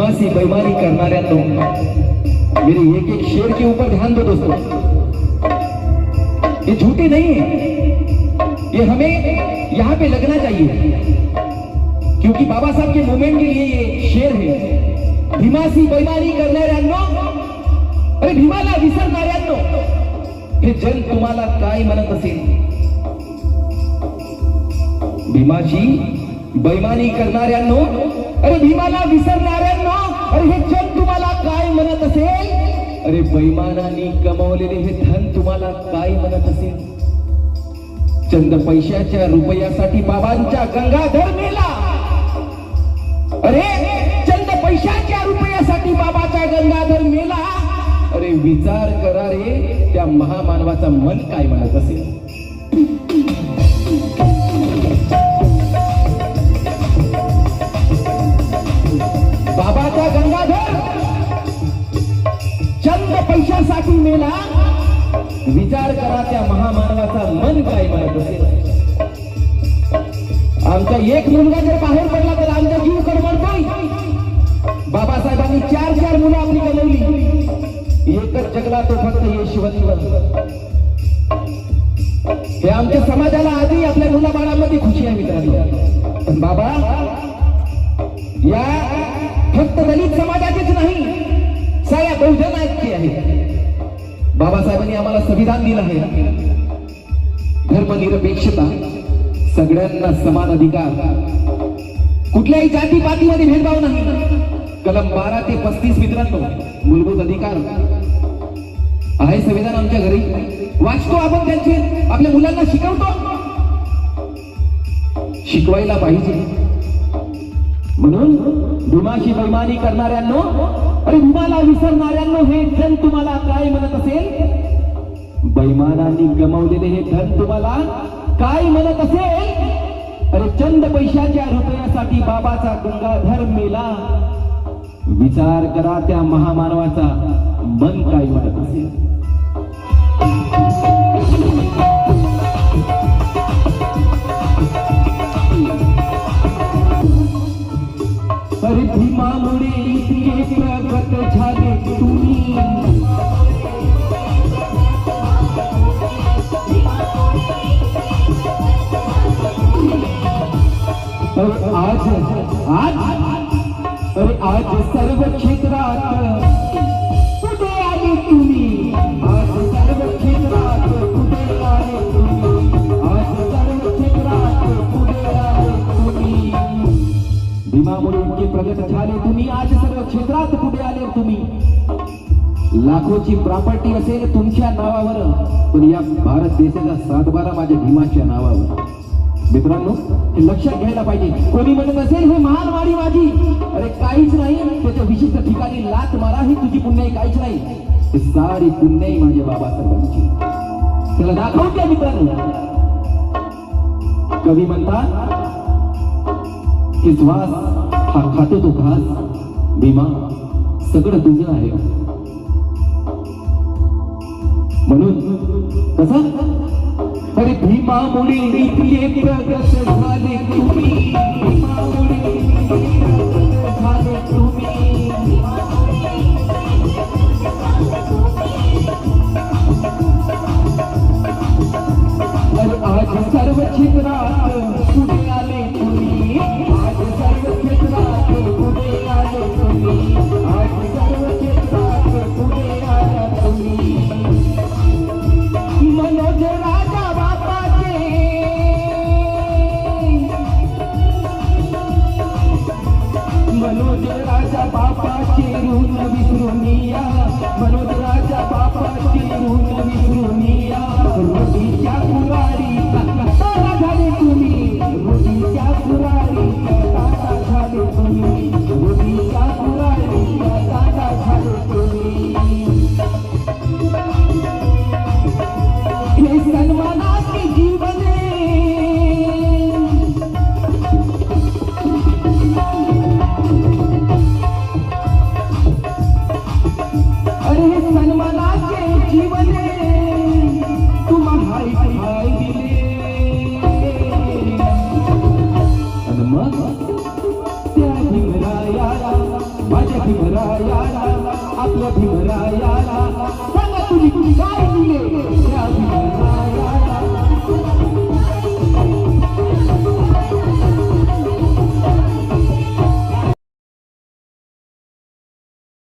भीमासी बेईमानी करनाऱ्यांनो, मेरे एक एक शेर के ऊपर ध्यान दो दोस्तों। ये झूठे नहीं है, ये हमें यहाँ पे लगना चाहिए, क्योंकि बाबा साहब के मूवमेंट के लिए ये शेर है। भीमासी बेईमानी करणाऱ्यांनो, अरे भीमाला विसरणाऱ्यांनो, हे जन तुम्हाला काय म्हणत असेल? भीमाची बेईमानी करणाऱ्यांनो, अरे भीमाला विसरणाऱ्यांनो, अरे हे जन तुम्हाला काय म्हणत असेल? अरे बेईमानांनी कमावलेले हे धन तुम्हाला काय म्हणत असेल? चंद पैशाच्या रुपयासाठी बाबांच्या गंगाधर मेला। अरे चंद पैशाच्या रुपयासाठी बाबाचा गंगाधर मेला। अरे विचार करा रे, त्या महामानवाचा मन काय म्हणत असेल? बाबाचा गंगाधर चंद पैशासाठी मेला, विचार करा त्या महामानवाचा मन काय म्हणत असेल? आमचा एक मुलगा जर बाहेर पडला तर आमचा जीव कडमडतोय। बाबासाहेबांनी चार मुलं आपली कमवली, एकच जगला तो फक्त यशवंत। हे आमच्या समाजाला आधी आपल्या मुलाबाळांमध्ये खुशी आहे मित्रांनो। पण बाबा या फक्त दलित समाजाचेच नाही, सगळ्या बहुजनांची आहे। बाबासाहेबांनी आम्हाला संविधान दिलं आहे, धर्मनिरपेक्षता, सगळ्यांना समान अधिकार, कुठल्याही जातीपातीमध्ये भेदभाव नाही। कलम 12 ते 35 मित्रांनो, मूलभूत अधिकार आहे। संविधान आमच्या घरी वाचतो आपण, त्यांचे आपल्या मुलांना शिकवतो, शिकवायला पाहिजे। म्हणून भीमाची बेईमानी करणाऱ्यांनो, अरे भीमाला विसरणाऱ्यांनो, हे धन तुम्हाला काय म्हणत असेल? बेईमानांनी गमावलेले हे धन तुम्हाला काय म्हणत असेल? अरे चंद पैशाच्या रुपयासाठी बाबाचा गंगाधर मेला, विचार करा त्या महामानवाचा मन काय म्हणत असेल? अरे भीमामुळे इतके प्रगत झाले तुम्ही, आज सर्व क्षेत्रात कुठे आले तुम्ही? आज सर्व क्षेत्रात कुठे आले तुम्ही? आज सर्व क्षेत्रात कुठे आले तुम्ही? भीमामुळे इतके प्रगत झाले तुम्ही, आज सर्व क्षेत्रात कुठे आले तुम्ही? लाखोची प्रॉपर्टी असेल तुमच्या नावावर, पण या भारत देशाचा 7/12 माझ्या भीमाच्या नावावर। मित्रांनो, हे लक्षात घ्यायला पाहिजे। कोणी म्हणत असेल हे महानवाडी माझी, अरे काहीच नाही, त्याच्या विशिष्ट ठिकाणी लात मारा, ही तुझी पुण्याई काहीच नाही, हे सारी पुण्याई माझ्या बाबासाहेबांची। त्याला दाखवत्या मित्रांनो। कवी म्हणतात की श्वास हा खातो तो घास, भीमा सगळं तुझं आहे। म्हणून कसं? अरे भीमामुळे इतके प्रगत झाले तुम्ही, भीमामुळे इतके प्रगत झाले तुम्ही, अरे आज सर्व क्षेत्रात पुढे आले तुम्ही, आज सर्व क्षेत्रात पुढे आले तुम्ही, आज सर्व क्षेत्रात पुढे आले तुम्ही। मनोज राजा भीमरायाला आपल्या भीमरायाला सांगा तुम्ही काय